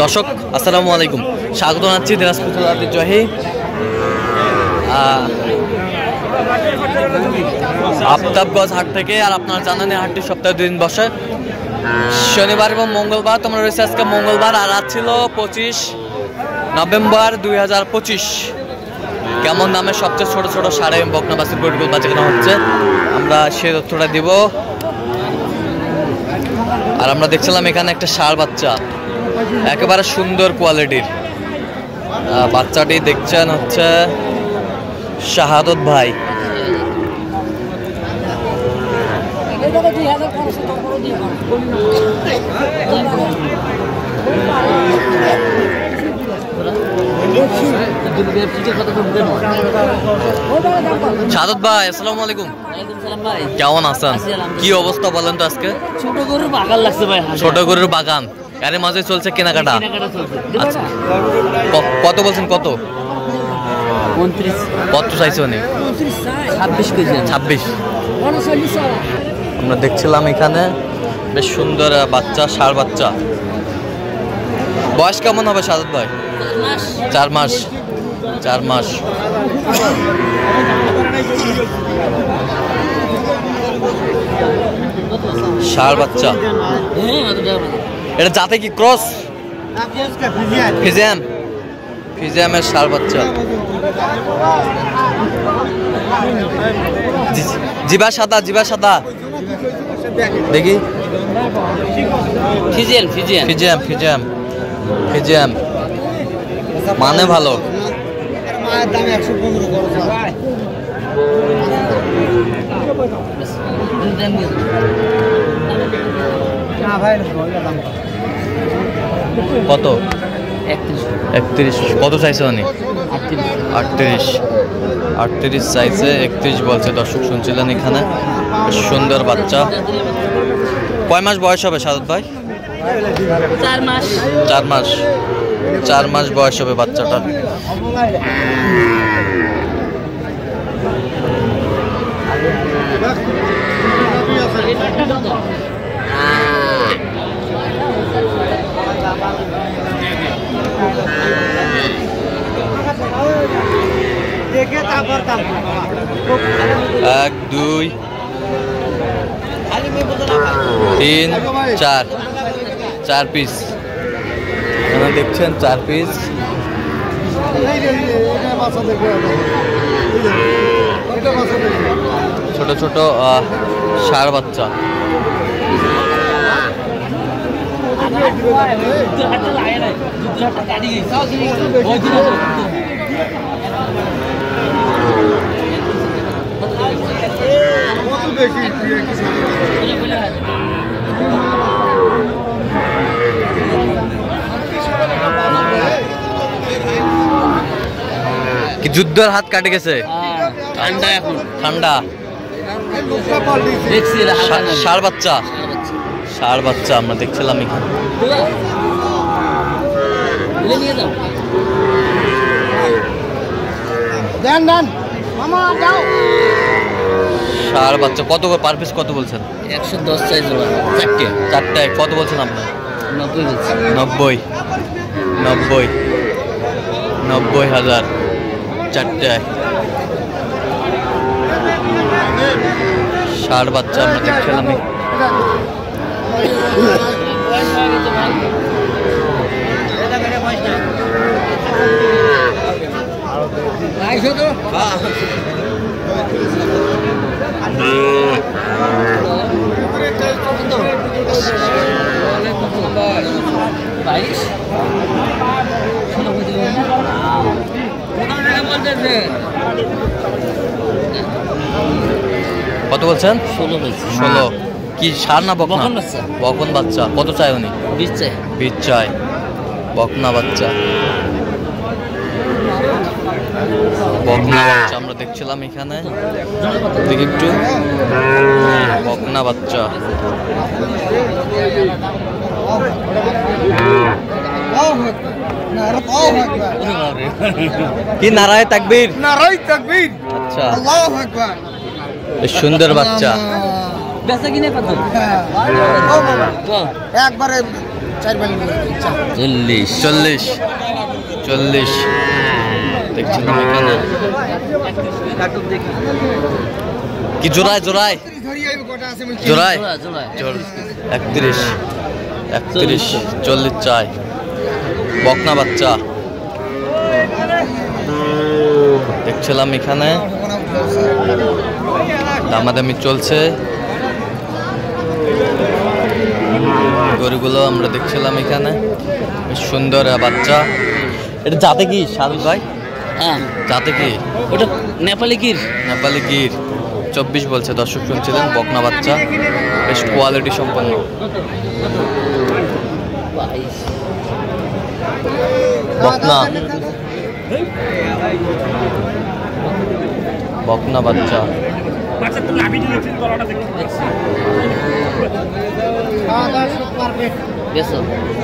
দর্শক আসসালামু আলাইকুম, স্বাগত জানাচ্ছি দিনাজপুর ঐতিহ্যবাহী আফতাবগঞ্জ হাট থেকে। আর আপনারা জানেন এই হাটটি সপ্তাহে 2 দিন বসে, শনিবার এবং মঙ্গলবার। তোমরা রয়েছে আজকে মঙ্গলবার, আর আজ ছিল 25 নভেম্বর 2025। কেমন দামে সবচেয়ে ছোট ছোট সাড়ে এবং বকনা বাছুর গরুগুলো বাচ্চা কেনা হচ্ছে, আমরা সেই তথ্যটা দিব। আর আমরা দেখছিলাম এখানে একটা ষাঁড় বাচ্চা, একেবারে সুন্দর কোয়ালিটির বাচ্চাটি দেখছেন হচ্ছে শাহাদত ভাই। শাহাদত ভাই আসসালামু আলাইকুম, কেমন আছেন? কি অবস্থা বলেন তো আজকে? ছোট গরুর বাগান লাগছে ভাই, ছোট গরুর বাগান, এর মাঝে চলছে কেনাকাটা। আচ্ছা, কত বলছেন? কত 29 কত চাইছে? 26 কেজি 26। আমরা দেখছিলাম এখানে বেশ সুন্দর বাচ্চা, ষাঁড় বাচ্চা। বয়স কেমন হবে শাহাদত ভাই? 4 মাস। 4 মাস। ষাঁড় বাচ্চা, এটা জাতে কি ক্রস? ফিজিয়াম, ফিজিয়ামের ষাঁড় বাচ্চা। জিবা সাদা, জিবা সাদা দেখি। ফিজিয়ান ফিজিয়ান ফিজিয়াম, ফিজিয়াম, ফিজিয়াম মানে ভালো। কত? 31। কত চাইছে? 38। 38 চাইছে, 31 বলছে। দর্শক শুনছিলেন, এখানে সুন্দর বাচ্চা। কয় মাস বয়স হবে শাহাদত ভাই? 4 মাস। 4 মাস। 4 মাস বয়স হবে বাচ্চাটার। এক, 2, 3, 4, 4 পিস এখানে দেখছেন। 4 পিস। ছোট ছোট ষাঁড় বাচ্চা। কি যুদ্ধের হাত কাটে গেছে? ঠান্ডা, এখন ঠান্ডা। ষাঁড় বাচ্চা, ষাঁড় বাচ্চা আমরা দেখছিলাম এখানে। ষাঁড় বাচ্চা কত পার পিস? কত বলছেন? 110 চাইছে। 4টায় কত বলছেন আপনি? 90 বলছি। 90,000 4টায়। ষাঁড় বাচ্চা আমরা দেখছিলাম। কত বলছেন? 16। কি ষাঁড় না বকনা? বকন বাচ্চা। কত চাই উনি? 20 চাই। 20 চাই। বকনা বাচ্চা, বকনা বাচ্চা আমরা দেখছিলাম এখানে। দেখি একটু বকনা বাচ্চা। কি নারায়ে তাকবীর? নারায়ে তাকবীর। আচ্ছা, আল্লাহু আকবার। সুন্দর বাচ্চা। বেচা কিনে কত? একবারে 40 40 40 দেখছিলাম এখানে কি জোড়ায় জোড়ায় জোড়ায় 31 40 চাই বকনা বাচ্চা দেখছিলাম এখানে দামাদামি চলছে গরুগুলো আমরা দেখছিলাম এখানে বেশ সুন্দর বাচ্চা এটা জাতে কি সাদুল ভাই হ্যাঁ জাতে কি ওটা নেপালি গির 24 বলছে দর্শক শুনছিলেন বকনা বাচ্চা বেশ কোয়ালিটি সম্পন্ন বকনা বকনা বাচ্চা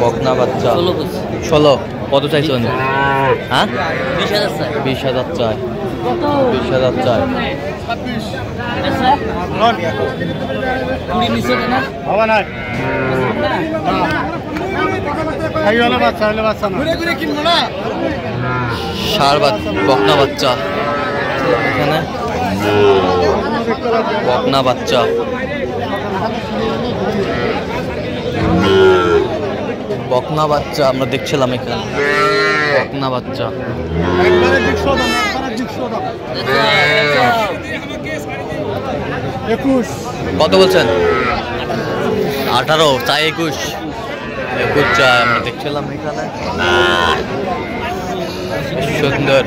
বকনা বাচ্চা 16 কত চাইছেন হ্যাঁ 20,000 চাই 20,000 চাই ষাঁড় বকনা বাচ্চা এখানে বকনা বাচ্চা বকনা বাচ্চা আমরা দেখছিলাম এখানে বকনা বাচ্চা কত বলছেন 18 চাই 21 চাই আমরা দেখছিলাম এখানে সুন্দর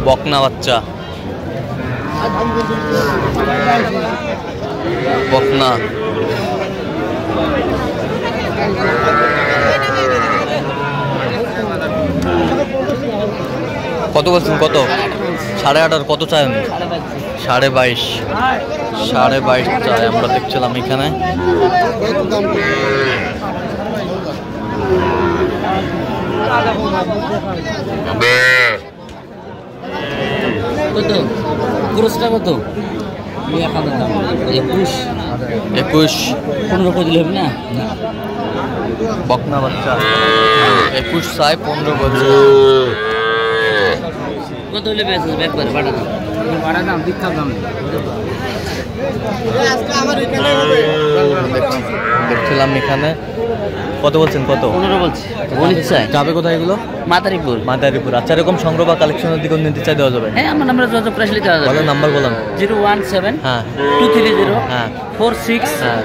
বকনা বাচ্চা বকনা কত বলছেন কত 18.5 কত চাই আমি 22.5 চাই আমরা দেখছিলাম এখানে কত পুরস্কার কত 21 15 করে দিলে হবে না বকনা বাচ্চা 21 চাই 15 বলছে কত হলে বেচছিস ব্যাপারে বাড়া দাম দীক্ষা দাম দেখছিলাম এখানে কত বলছেন কত 15 বলছি বলিস চাই যাবে কোথায় এগুলো মাদারীপুর আচ্ছা এরকম সংগ্রহ বা কালেকশনের দিকে নিতে চাই দেওয়া যাবে হ্যাঁ আমার নাম্বার যোগাযোগ প্রাইসলি দেওয়া যাবে নাম্বার বলেন 017 হ্যাঁ 230 হ্যাঁ 46 হ্যাঁ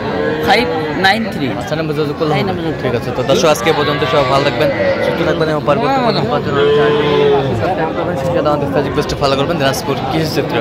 593 আচ্ছা নাম্বার যোগাযোগ করলাম এই নাম্বার ঠিক আছে তো দর্শক আজকে পর্যন্ত সব ভালো থাকবেন সুস্থ থাকবেন এবং পরবর্তী পর্যন্ত ফলো করবেন দিনাজপুর কৃষি চিত্র